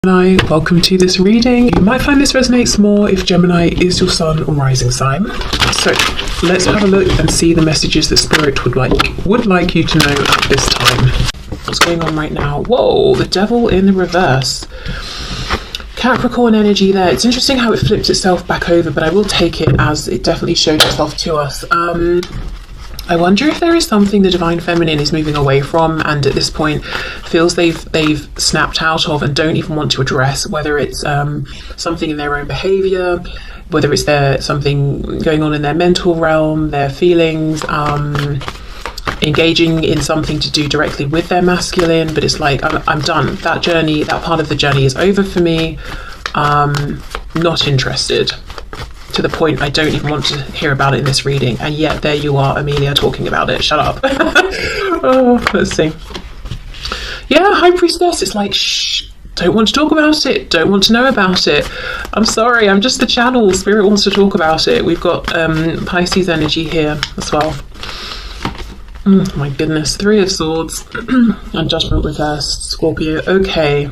Gemini, welcome to this reading. You might find this resonates more if Gemini is your sun or rising sign. So let's have a look and see the messages that Spirit would like you to know at this time. What's going on right now? Whoa, the Devil in the reverse. Capricorn energy there. It's interesting how it flipped itself back over, but I will take it as it definitely showed itself to us. I wonder if there is something the Divine Feminine is moving away from and at this point feels they've snapped out of and don't even want to address, whether it's something in their own behaviour, whether it's something going on in their mental realm, their feelings, engaging in something to do directly with their masculine, but it's like, I'm done. That journey, that part of the journey is over for me. Not interested. To the point I don't even want to hear about it in this reading, and yet there you are, Amelia, talking about it. Shut up. Oh, let's see. Yeah, High Priestess. It's like, shh, don't want to talk about it, don't want to know about it. I'm sorry, I'm just the channel. Spirit wants to talk about it. We've got Pisces energy here as well. My goodness, Three of Swords and Judgment reversed. Scorpio. Okay.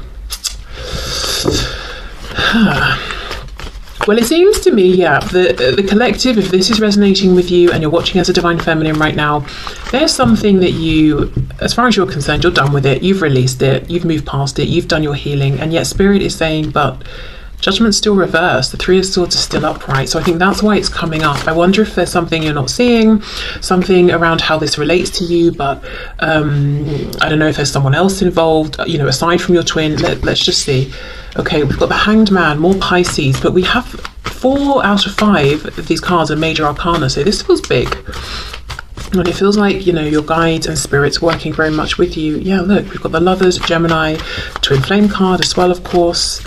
Well, it seems to me, yeah, the collective, if this is resonating with you and you're watching as a Divine Feminine right now, there's something that you, as far as you're concerned, you're done with it, you've released it, you've moved past it, you've done your healing, and yet Spirit is saying, but Judgment's still reversed, the Three of Swords is still upright. So I think that's why it's coming up. I wonder if there's something you're not seeing, something around how this relates to you, but I don't know if there's someone else involved, you know, aside from your twin. Let's just see. Okay, we've got the Hanged Man, more Pisces, but we have 4 out of 5 of these cards are major arcana, so this feels big. And it feels like, you know, your guides and spirits working very much with you. Yeah, look, we've got the Lovers, Gemini, Twin Flame card as well, of course.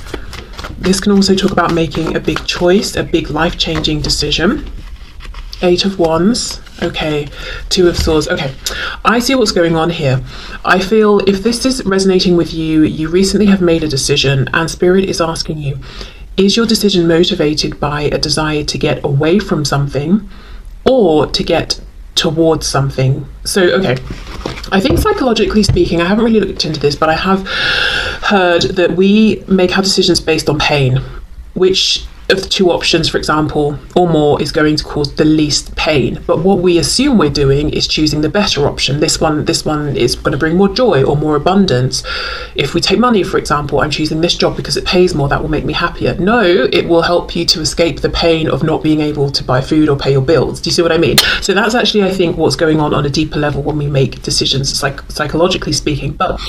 This can also talk about making a big choice, a big life-changing decision. 8 of Wands. Okay, 2 of Swords. Okay, I see what's going on here. I feel if this is resonating with you, you recently have made a decision and Spirit is asking you, is your decision motivated by a desire to get away from something or to get towards something? So, okay, I think psychologically speaking, I haven't really looked into this, but I have heard that we make our decisions based on pain. Which of the 2 options, for example, or more, is going to cause the least pain? But what we assume we're doing is choosing the better option. This one is going to bring more joy or more abundance. If we take money, for example, I'm choosing this job because it pays more, that will make me happier. No, it will help you to escape the pain of not being able to buy food or pay your bills. Do you see what I mean? So that's actually, I think, what's going on a deeper level when we make decisions, psychologically speaking. But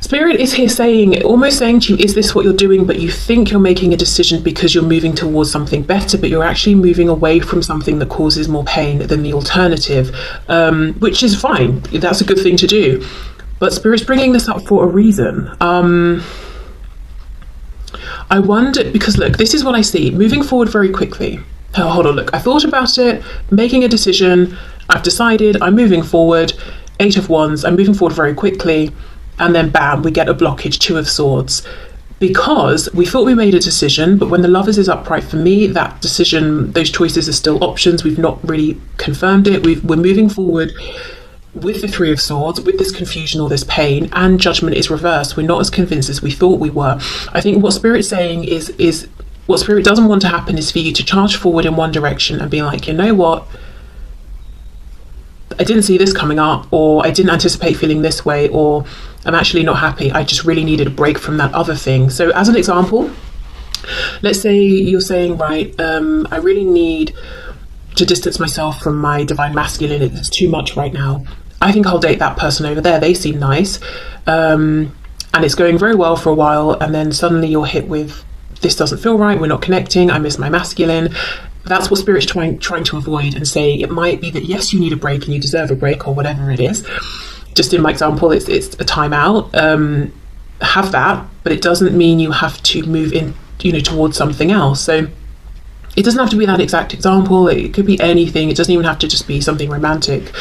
Spirit is here saying, almost saying to you, is this what you're doing? But you think you're making a decision because you're moving towards something better, but you're actually moving away from something that causes more pain than the alternative, which is fine. That's a good thing to do. But Spirit's bringing this up for a reason. I wonder, because look, this is what I see. Moving forward very quickly. Oh, hold on, look, I thought about it, making a decision, I've decided, I'm moving forward. 8 of Wands, I'm moving forward very quickly. And then bam, we get a blockage, 2 of Swords, because we thought we made a decision, but when the Lovers is upright, for me, that decision, those choices are still options. We've not really confirmed it. We're moving forward with the 3 of Swords, with this confusion or this pain, and Judgment is reversed. We're not as convinced as we thought we were. I think what Spirit's saying is what Spirit doesn't want to happen is for you to charge forward in one direction and be like, you know what? I didn't see this coming up, or I didn't anticipate feeling this way, or I'm actually not happy. I just really needed a break from that other thing. So as an example, let's say you're saying, right, I really need to distance myself from my divine masculine. It's too much right now. I think I'll date that person over there. They seem nice. And it's going very well for a while. And then suddenly you're hit with, this doesn't feel right. We're not connecting. I miss my masculine. That's what Spirit's trying to avoid and say it might be that, yes, you need a break and you deserve a break or whatever it is. Just in my example, it's a timeout. Have that, but it doesn't mean you have to move in, you know, towards something else. So it doesn't have to be that exact example. It could be anything. It doesn't even have to just be something romantic.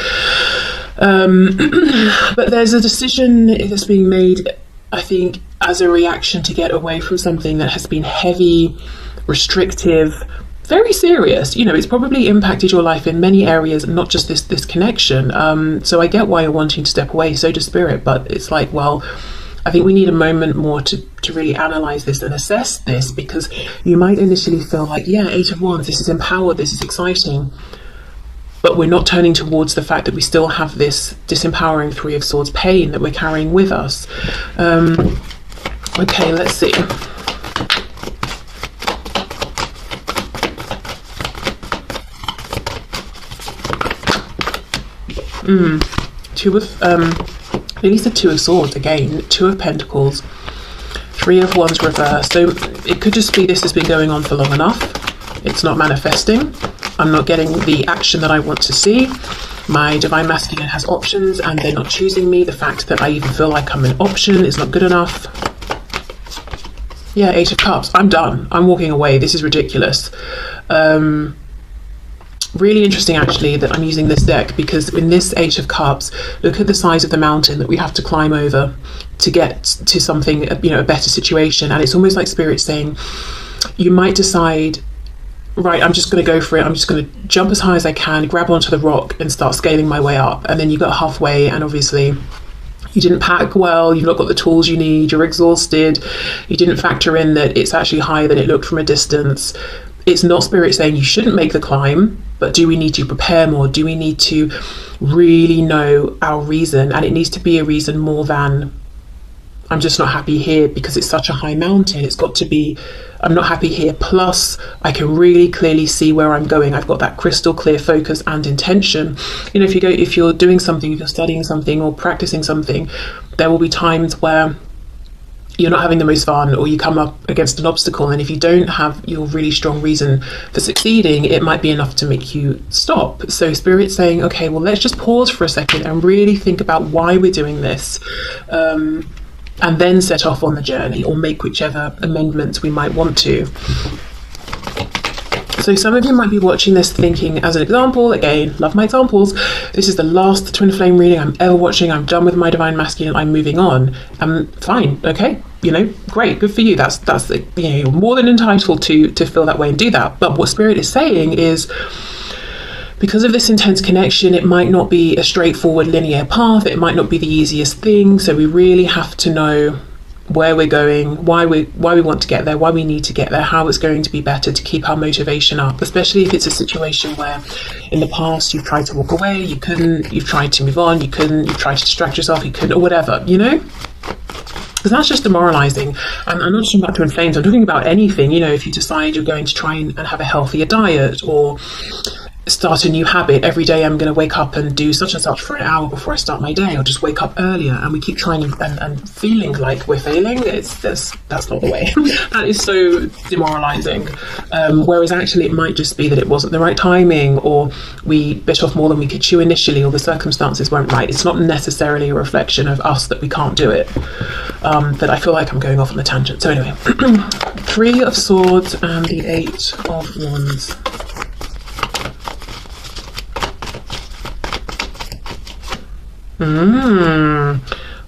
But there's a decision that's being made, I think, as a reaction to get away from something that has been heavy, restrictive, very serious. You know, it's probably impacted your life in many areas, not just this connection. So I get why you're wanting to step away, so does Spirit, but it's like, well, I think we need a moment more to really analyze this and assess this, because you might initially feel like, yeah, 8 of Wands, this is empowered, this is exciting, but we're not turning towards the fact that we still have this disempowering 3 of Swords pain that we're carrying with us. Okay, let's see. Release the 2 of Swords again, 2 of Pentacles, 3 of Wands reversed. So it could just be this has been going on for long enough. It's not manifesting. I'm not getting the action that I want to see. My Divine Masculine has options and they're not choosing me. The fact that I even feel like I'm an option is not good enough. Yeah, 8 of Cups. I'm done. I'm walking away. This is ridiculous. Really interesting actually that I'm using this deck, because in this 8 of Cups, look at the size of the mountain that we have to climb over to get to something, you know, a better situation. And it's almost like Spirit saying, you might decide, right, I'm just going to go for it. I'm just going to jump as high as I can, grab onto the rock and start scaling my way up. And then you got halfway and obviously you didn't pack well, you've not got the tools you need, you're exhausted, you didn't factor in that it's actually higher than it looked from a distance. It's not Spirit saying you shouldn't make the climb, but do we need to prepare more? Do we need to really know our reason? And it needs to be a reason more than, I'm just not happy here because it's such a high mountain. It's got to be, I'm not happy here, plus I can really clearly see where I'm going. I've got that crystal clear focus and intention. You know, if you're doing something, if you're studying something or practicing something, there will be times where you're not having the most fun, or you come up against an obstacle, and if you don't have your really strong reason for succeeding, it might be enough to make you stop. So Spirit's saying, okay, well, let's just pause for a second and really think about why we're doing this, and then set off on the journey, or make whichever amendments we might want to. So some of you might be watching this thinking, as an example, again, love my examples, this is the last twin flame reading I'm ever watching, I'm done with my Divine Masculine, I'm moving on. Fine, okay, you know, great, good for you. That's you know, you're more than entitled to feel that way and do that. But what Spirit is saying is, because of this intense connection, it might not be a straightforward linear path, it might not be the easiest thing, so we really have to know where we're going, why we want to get there, why we need to get there, how it's going to be better to keep our motivation up, especially if it's a situation where in the past you've tried to walk away, you couldn't, you've tried to move on, you couldn't, you've tried to distract yourself, you couldn't, or whatever, you know? Because that's just demoralizing. And I'm not talking about twin flames, I'm talking about anything, you know, if you decide you're going to try and have a healthier diet, or start a new habit. Every day I'm going to wake up and do such and such for an hour before I start my day, or just wake up earlier, and we keep trying and feeling like we're failing. That's not the way. That is so demoralizing. Whereas actually it might just be that it wasn't the right timing, or we bit off more than we could chew initially, or the circumstances weren't right. It's not necessarily a reflection of us that we can't do it. But I feel like I'm going off on a tangent. So anyway, 3 of Swords and the 8 of Wands.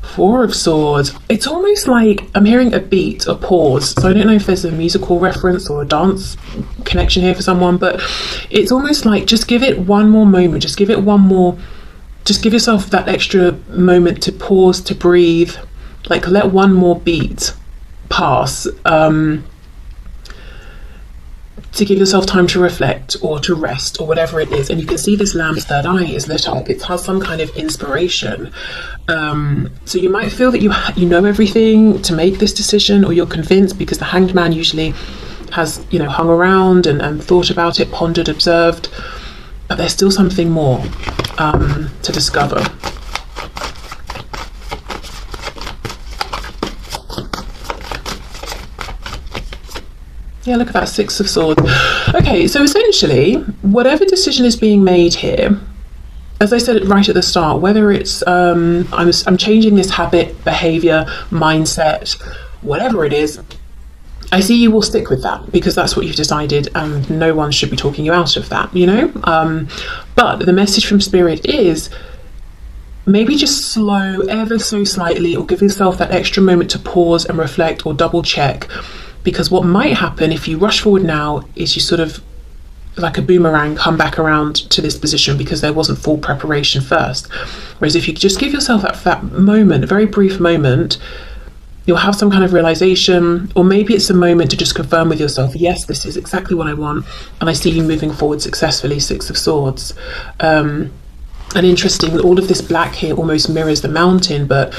Four of Swords. It's almost like I'm hearing a beat, a pause. So I don't know if there's a musical reference or a dance connection here for someone, but it's almost like just give it one more moment, just give it one more, just give yourself that extra moment to pause, to breathe, like let one more beat pass, to give yourself time to reflect or to rest or whatever it is. And you can see this lamb's third eye is lit up. It has some kind of inspiration. So you might feel that you know everything to make this decision, or you're convinced, because the Hanged Man usually has, you know, hung around and thought about it, pondered, observed, but there's still something more to discover. Yeah, look at that, 6 of Swords. Okay, so essentially, whatever decision is being made here, as I said right at the start, whether it's I'm changing this habit, behavior, mindset, whatever it is, I see you will stick with that because that's what you've decided, and no one should be talking you out of that, you know? But the message from Spirit is, maybe just slow ever so slightly, or give yourself that extra moment to pause and reflect or double check. Because what might happen if you rush forward now is you sort of, like a boomerang, come back around to this position because there wasn't full preparation first. Whereas if you just give yourself that moment, a very brief moment, you'll have some kind of realization, or maybe it's a moment to just confirm with yourself, yes, this is exactly what I want, and I see you moving forward successfully. Six of Swords. And interesting, all of this black here almost mirrors the mountain, but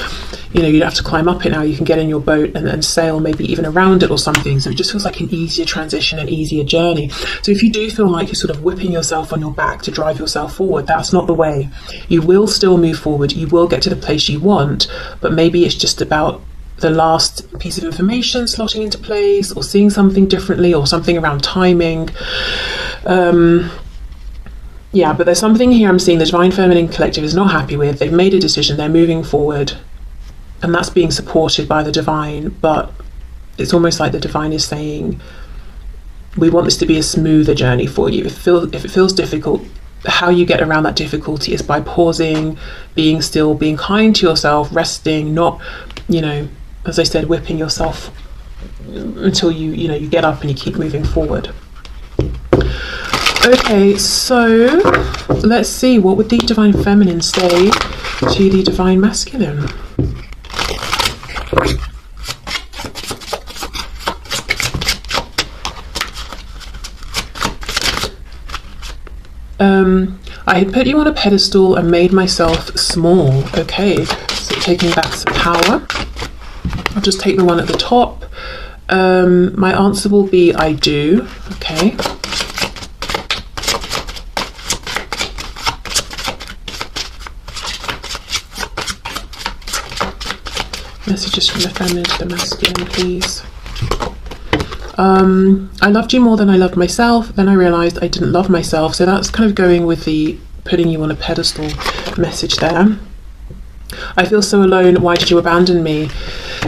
you know, you don't have to climb up it now. You can get in your boat and sail maybe even around it or something. So it just feels like an easier transition, an easier journey. So if you do feel like you're sort of whipping yourself on your back to drive yourself forward, that's not the way. You will still move forward. You will get to the place you want, but maybe it's just about the last piece of information slotting into place, or seeing something differently, or something around timing. Yeah, but there's something here I'm seeing the Divine Feminine Collective is not happy with. They've made a decision, they're moving forward, and that's being supported by the Divine, but it's almost like the Divine is saying, we want this to be a smoother journey for you. If it feels difficult, how you get around that difficulty is by pausing, being still, being kind to yourself, resting, not, you know, as I said, whipping yourself until you get up and you keep moving forward. Okay, so let's see, what would the Divine Feminine say to the Divine Masculine? I had put you on a pedestal and made myself small. Okay, so taking back some power. I'll just take the one at the top. My answer will be I do. Okay. Messages from the feminine to the masculine, please. I loved you more than I loved myself. Then I realized I didn't love myself. So that's kind of going with the putting you on a pedestal message there. I feel so alone. Why did you abandon me?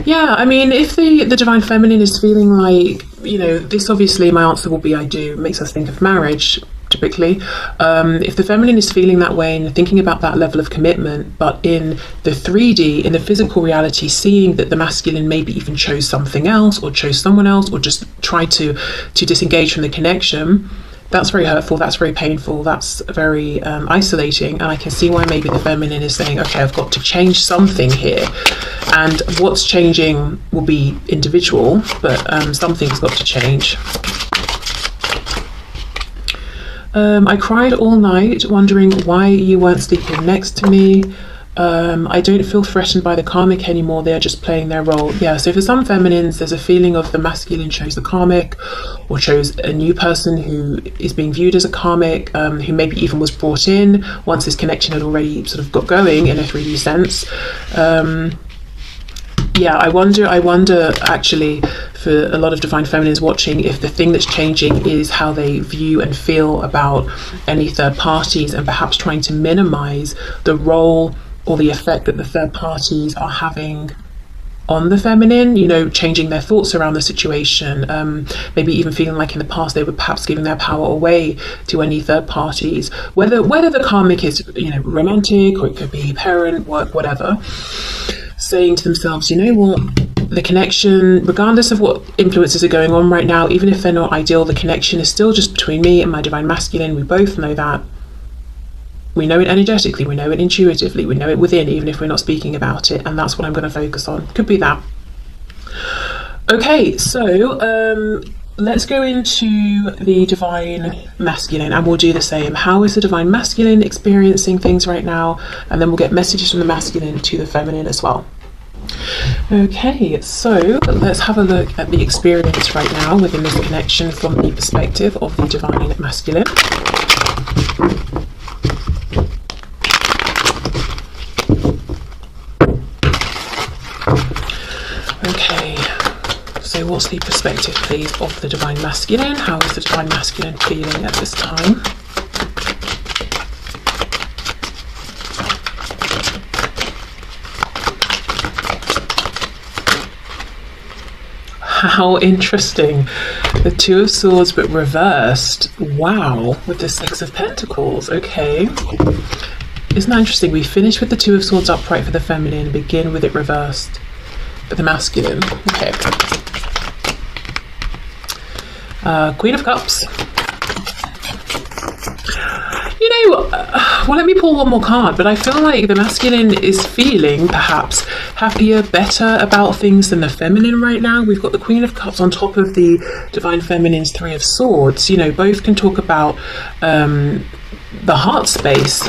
Yeah, I mean, if the Divine Feminine is feeling like, you know, this, obviously my answer will be I do. It makes us think of marriage, typically. If the feminine is feeling that way and thinking about that level of commitment, but in the 3D, in the physical reality, seeing that the masculine maybe even chose something else, or chose someone else, or just tried to disengage from the connection, that's very hurtful, that's very painful, that's very isolating. And I can see why maybe the feminine is saying, okay, I've got to change something here. And what's changing will be individual, but something's got to change. I cried all night wondering why you weren't sleeping next to me. I don't feel threatened by the karmic anymore. They're just playing their role. Yeah, so for some feminines, there's a feeling of the masculine chose the karmic, or chose a new person who is being viewed as a karmic, who maybe even was brought in once this connection had already sort of got going in a 3D sense. Yeah, I wonder actually, for a lot of Divine Feminines watching, if the thing that's changing is how they view and feel about any third parties, and perhaps trying to minimize the role or the effect that the third parties are having on the feminine, you know, changing their thoughts around the situation, maybe even feeling like in the past they were perhaps giving their power away to any third parties, whether the karmic is, you know, romantic, or it could be parent, work, whatever, saying to themselves, you know what, the connection, regardless of what influences are going on right now, even if they're not ideal, the connection is still just between me and my Divine Masculine. We both know that. We know it energetically, we know it intuitively, we know it within, even if we're not speaking about it, and that's what I'm going to focus on. Could be that. Okay, so let's go into the Divine Masculine, and we'll do the same. How is the Divine Masculine experiencing things right now? And then we'll get messages from the masculine to the feminine as well. Okay, so let's have a look at the experience right now within this connection from the perspective of the Divine Masculine. Okay, so what's the perspective, please, of the Divine Masculine? How is the Divine Masculine feeling at this time? How interesting. The Two of Swords, but reversed. Wow, with the Six of Pentacles. Okay. Isn't that interesting? We finish with the Two of Swords upright for the feminine and begin with it reversed for the masculine. Okay. Queen of Cups. You well, let me pull one more card, but I feel like the masculine is feeling perhaps happier, better about things than the feminine right now. We've got the Queen of Cups on top of the Divine Feminine's Three of Swords. You know, both can talk about the heart space.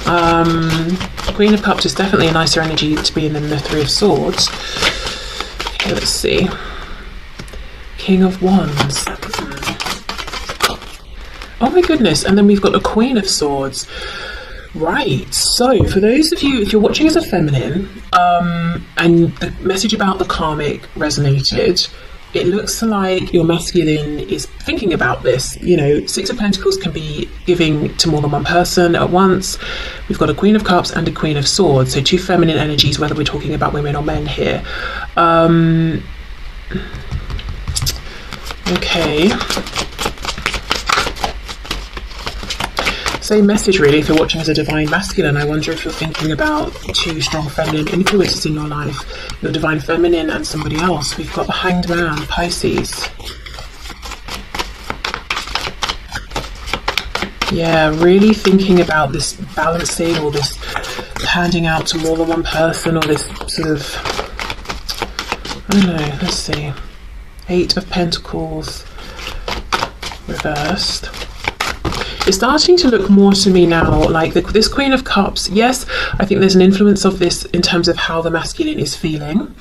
Queen of Cups is definitely a nicer energy to be in than the Three of Swords. Okay, let's see. King of Wands. Oh my goodness, and then we've got the Queen of Swords. Right, so for those of you, if you're watching as a feminine, and the message about the karmic resonated, it looks like your masculine is thinking about this. You know, Six of Pentacles can be giving to more than one person at once. We've got a Queen of Cups and a Queen of Swords, so two feminine energies, whether we're talking about women or men here. Okay. Same message really if you're watching as a divine masculine. I wonder if you're thinking about two strong feminine influences in your life, your divine feminine and somebody else. We've got the Hanged Man, Pisces. Yeah, really thinking about this balancing or this handing out to more than one person, or this sort of, I don't know, let's see. Eight of Pentacles reversed. It's starting to look more to me now like this Queen of Cups. Yes, I think there's an influence of this in terms of how the masculine is feeling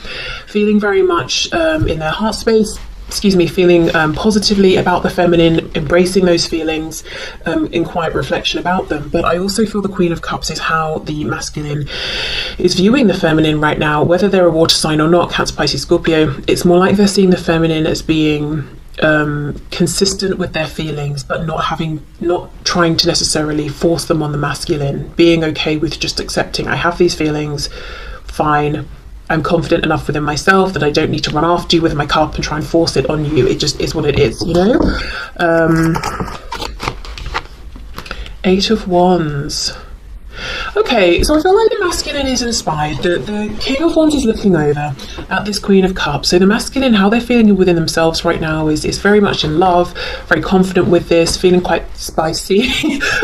very much in their heart space, feeling positively about the feminine, embracing those feelings in quiet reflection about them. But I also feel the Queen of Cups is how the masculine is viewing the feminine right now, whether they're a water sign or not, Cancer, Pisces, Scorpio. It's more like they're seeing the feminine as being consistent with their feelings, but not trying to necessarily force them on the masculine, being okay with just accepting, I have these feelings, fine, I'm confident enough within myself that I don't need to run after you with my cup and try and force it on you. It just is what it is, you know. Eight of Wands. Okay, so I feel like the masculine is inspired. The King of Wands is looking over at this Queen of Cups. So the masculine, how they're feeling within themselves right now is very much in love, very confident with this, feeling quite spicy,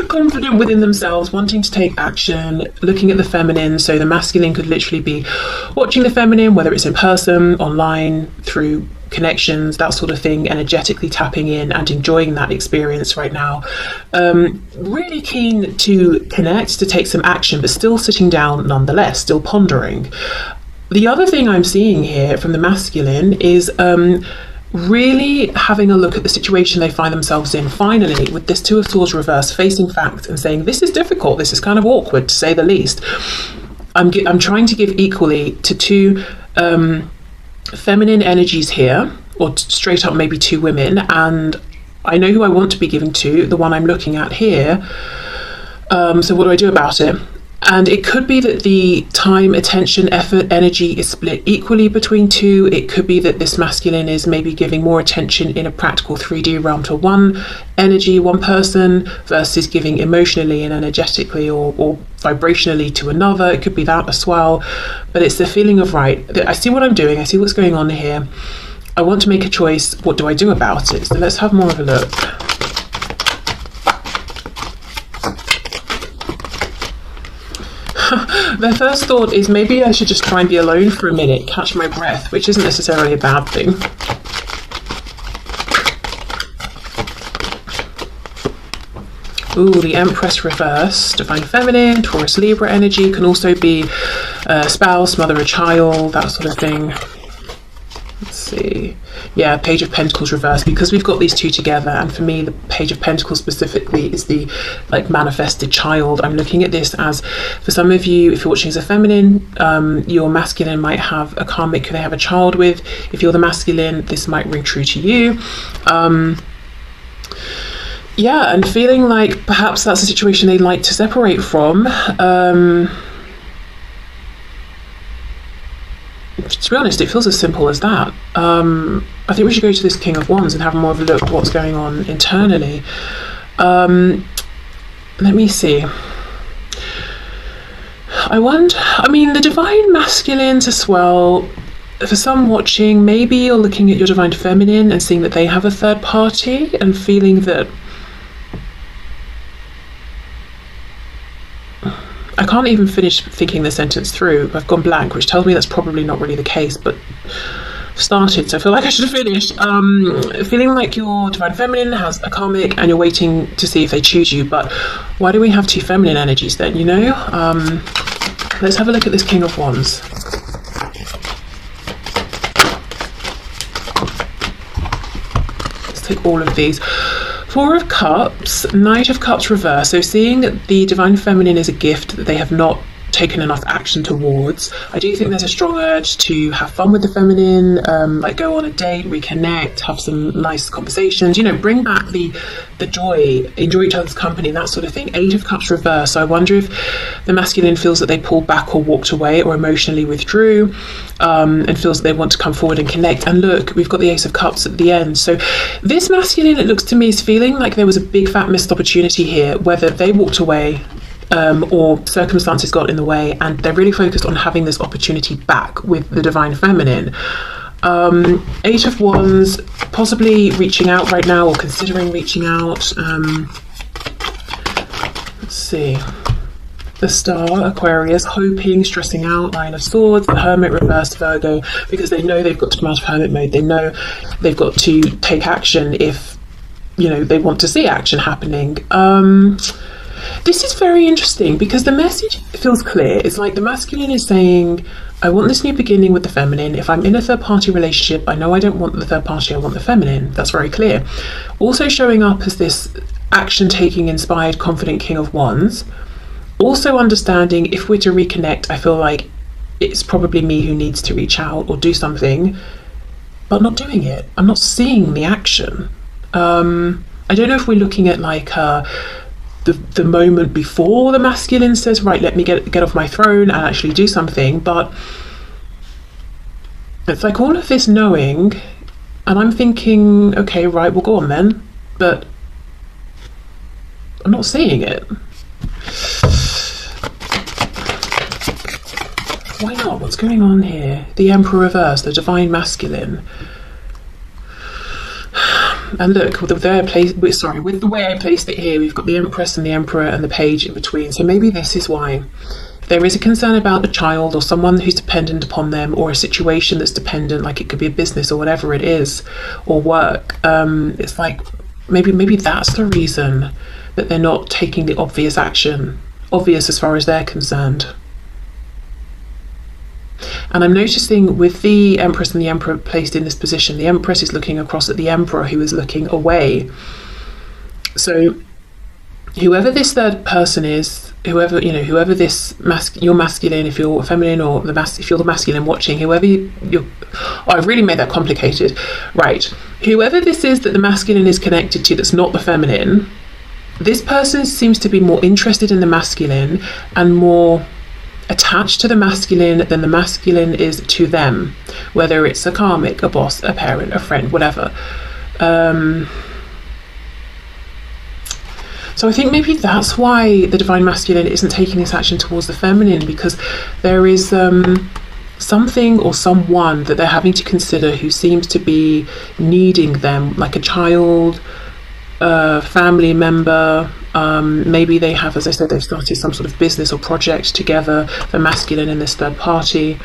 confident within themselves, wanting to take action, looking at the feminine. So the masculine could literally be watching the feminine, whether it's in person, online, through connections, that sort of thing, energetically tapping in and enjoying that experience right now. Really keen to connect, to take some action, but still sitting down nonetheless, still pondering. The other thing I'm seeing here from the masculine is really having a look at the situation they find themselves in, finally, with this Two of Swords reverse, facing facts and saying, this is difficult, this is kind of awkward to say the least. I'm trying to give equally to two feminine energies here, or straight up maybe two women, and I know who I want to be giving to, the one I'm looking at here. So what do I do about it? And it could be that the time, attention, effort, energy is split equally between two. It could be that this masculine is maybe giving more attention in a practical 3D realm to one energy, one person, versus giving emotionally and energetically or vibrationally to another. It could be that as well. But it's the feeling of, right, I see what I'm doing, I see what's going on here. I want to make a choice. What do I do about it? So let's have more of a look. Their first thought is, maybe I should just try and be alone for a minute, catch my breath, which isn't necessarily a bad thing. Ooh, the Empress reverse, Divine Feminine, Taurus, Libra energy, can also be a spouse, mother, a child, that sort of thing. Let's see. Yeah, Page of Pentacles reverse, because we've got these two together, and for me the Page of Pentacles specifically is the manifested child. I'm looking at this as, for some of you, if you're watching as a feminine, your masculine might have a karmic who they have a child with. If you're the masculine, this might ring true to you. Yeah, and feeling like perhaps that's a situation they'd like to separate from. To be honest, it feels as simple as that. I think we should go to this King of Wands and have more of a look at what's going on internally. Let me see. The divine masculines as well, for some watching, maybe you're looking at your divine feminine and seeing that they have a third party and feeling that I can't even finish thinking the sentence through. I've gone blank, which tells me that's probably not really the case, but started, so I feel like I should have finished. Feeling like your divine feminine has a karmic and you're waiting to see if they choose you. But why do we have two feminine energies then, you know? Let's have a look at this King of Wands. Let's take all of these. Four of Cups, Knight of Cups reverse. So seeing that the divine feminine is a gift that they have not taken enough action towards. I do think there's a strong urge to have fun with the feminine, like go on a date, reconnect, have some nice conversations, you know, bring back the joy, enjoy each other's company, that sort of thing. Eight of Cups reverse. So I wonder if the masculine feels that they pulled back or walked away or emotionally withdrew, and feels that they want to come forward and connect. And look, we've got the Ace of Cups at the end. So this masculine, it looks to me, is feeling like there was a big fat missed opportunity here, whether they walked away or circumstances got in the way, and they're really focused on having this opportunity back with the divine feminine. Eight of Wands, possibly reaching out right now or considering reaching out. Let's see. The Star, Aquarius, hoping, stressing out. Nine of Swords, the Hermit reversed, Virgo, because they know they've got to come out of hermit mode. They know they've got to take action if, you know, they want to see action happening. This is very interesting because the message feels clear. It's like the masculine is saying, I want this new beginning with the feminine. If I'm in a third party relationship, I know I don't want the third party, I want the feminine. That's very clear. Also showing up as this action taking, inspired, confident King of Wands. Also understanding if we're to reconnect, I feel like it's probably me who needs to reach out or do something, but not doing it. I'm not seeing the action. I don't know if we're looking at like the moment before the masculine says, right, let me get off my throne and actually do something, but it's like all of this knowing, and I'm thinking, okay, right, we'll go on then, but I'm not seeing it. Why not? What's going on here? The Emperor reverse, the divine masculine. And look, with the way I placed it here, we've got the Empress and the Emperor and the Page in between. So maybe this is why there is a concern about a child or someone who's dependent upon them, or a situation that's dependent, like it could be a business or whatever it is, or work. It's like maybe that's the reason that they're not taking the obvious action, obvious as far as they're concerned. And I'm noticing with the Empress and the Emperor placed in this position, the Empress is looking across at the Emperor, who is looking away. So whoever this third person is, whoever this you're masculine, if you're feminine, or if you're the masculine watching, I've really made that complicated. Right. Whoever this is that the masculine is connected to that's not the feminine, this person seems to be more interested in the masculine and more attached to the masculine than the masculine is to them, whether it's a karmic, a boss, a parent, a friend, whatever. So I think maybe that's why the divine masculine isn't taking this action towards the feminine, because there is something or someone that they're having to consider who seems to be needing them, like a child, a family member. Maybe they have, as I said, they've started some sort of business or project together, the masculine and this third party.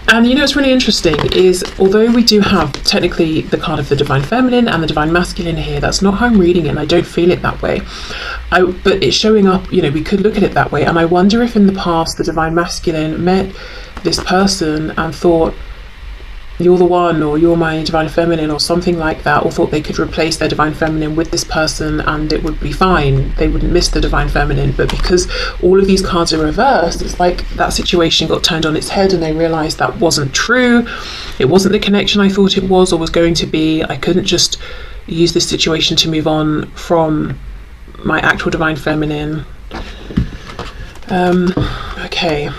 And you know what's really interesting is, although we do have technically the card of the divine feminine and the divine masculine here, that's not how I'm reading it, and I don't feel it that way. But it's showing up, you know, we could look at it that way. And I wonder if in the past the divine masculine met this person and thought, you're the one, or you're my divine feminine, or something like that, or thought they could replace their divine feminine with this person and it would be fine, they wouldn't miss the divine feminine. But because all of these cards are reversed, it's like that situation got turned on its head and they realized that wasn't true, it wasn't the connection I thought it was or was going to be. I couldn't just use this situation to move on from my actual divine feminine. Okay,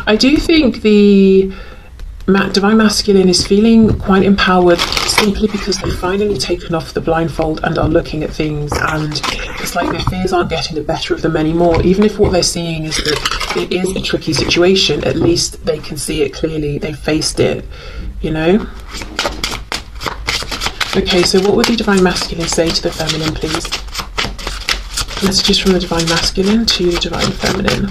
I do think the divine masculine is feeling quite empowered, simply because they've finally taken off the blindfold and are looking at things, and it's like their fears aren't getting the better of them anymore. Even if what they're seeing is that it is a tricky situation, at least they can see it clearly, they've faced it, you know. Okay, so what would the Divine Masculine say to the Feminine, please? Messages from the Divine Masculine to the Divine Feminine.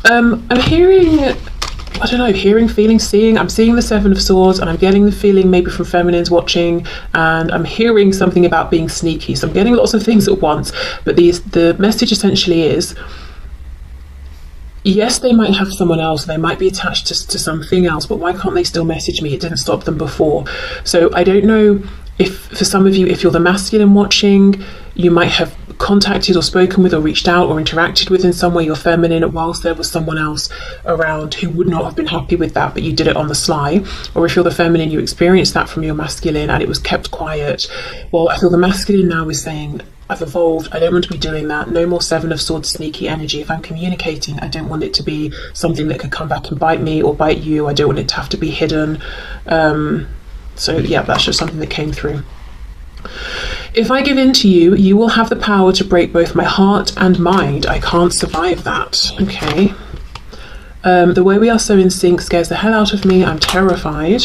I'm hearing, I don't know, hearing, feeling, seeing. I'm seeing the Seven of Swords, and I'm getting the feeling maybe from feminines watching, and I'm hearing something about being sneaky. So I'm getting lots of things at once, but the message essentially is, yes, they might have someone else, they might be attached to something else, but why can't they still message me? It didn't stop them before. So I don't know if, for some of you, if you're the masculine watching, you might have contacted or spoken with or reached out or interacted with in some way your feminine whilst there was someone else around who would not have been happy with that, but you did it on the sly. Or if you're the feminine, you experienced that from your masculine and it was kept quiet. Well, I feel the masculine now is saying, I've evolved, I don't want to be doing that. No more Seven of Swords sneaky energy. If I'm communicating, I don't want it to be something that could come back and bite me or bite you. I don't want it to have to be hidden. So yeah, that's just something that came through. If I give in to you, you will have the power to break both my heart and mind. I can't survive that. Okay. The way we are so in sync scares the hell out of me. I'm terrified.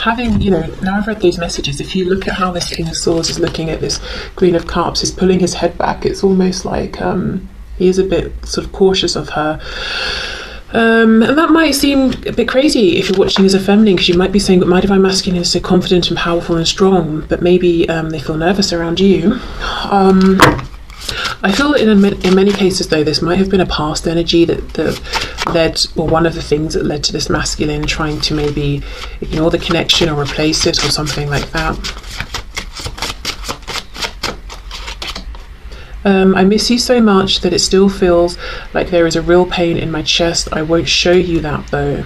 Having, you know, now I've read those messages, if you look at how this King of Swords is looking at this Queen of Cups, he's pulling his head back. It's almost like he is a bit sort of cautious of her. And that might seem a bit crazy if you're watching as a feminine, because you might be saying, but my Divine Masculine is so confident and powerful and strong, but maybe they feel nervous around you. I feel that in many cases, though, this might have been a past energy that led, or one of the things that led to this masculine trying to maybe ignore the connection or replace it or something like that. I miss you so much that it still feels like there is a real pain in my chest. I won't show you that, though.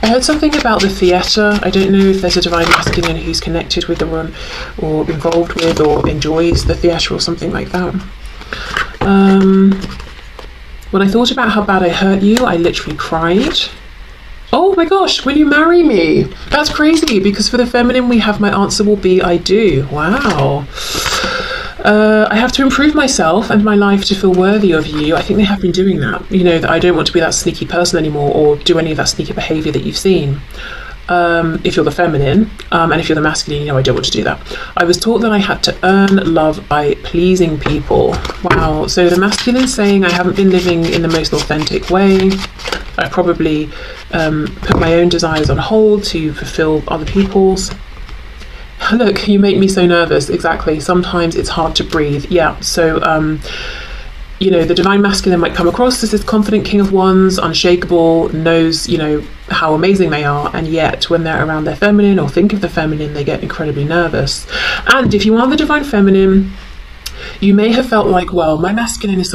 I heard something about the theatre. I don't know if there's a Divine Masculine who's connected with the one or involved with or enjoys the theatre or something like that. When I thought about how bad I hurt you, I literally cried. Oh my gosh, will you marry me? That's crazy, because for the feminine we have my answer will be I do. Wow. I have to improve myself and my life to feel worthy of you. I think they have been doing that. You know, that I don't want to be that sneaky person anymore or do any of that sneaky behaviour that you've seen. If you're the feminine, and if you're the masculine, you know, I don't want to do that. I was taught that I had to earn love by pleasing people. Wow. So the masculine saying I haven't been living in the most authentic way. I probably put my own desires on hold to fulfill other people's. Look, you make me so nervous. Exactly. Sometimes it's hard to breathe. Yeah. So, you know, the Divine Masculine might come across as this confident King of Wands, unshakable, knows, you know, how amazing they are. And yet when they're around their feminine or think of the feminine, they get incredibly nervous. And if you are the Divine Feminine, you may have felt like, well, my masculine is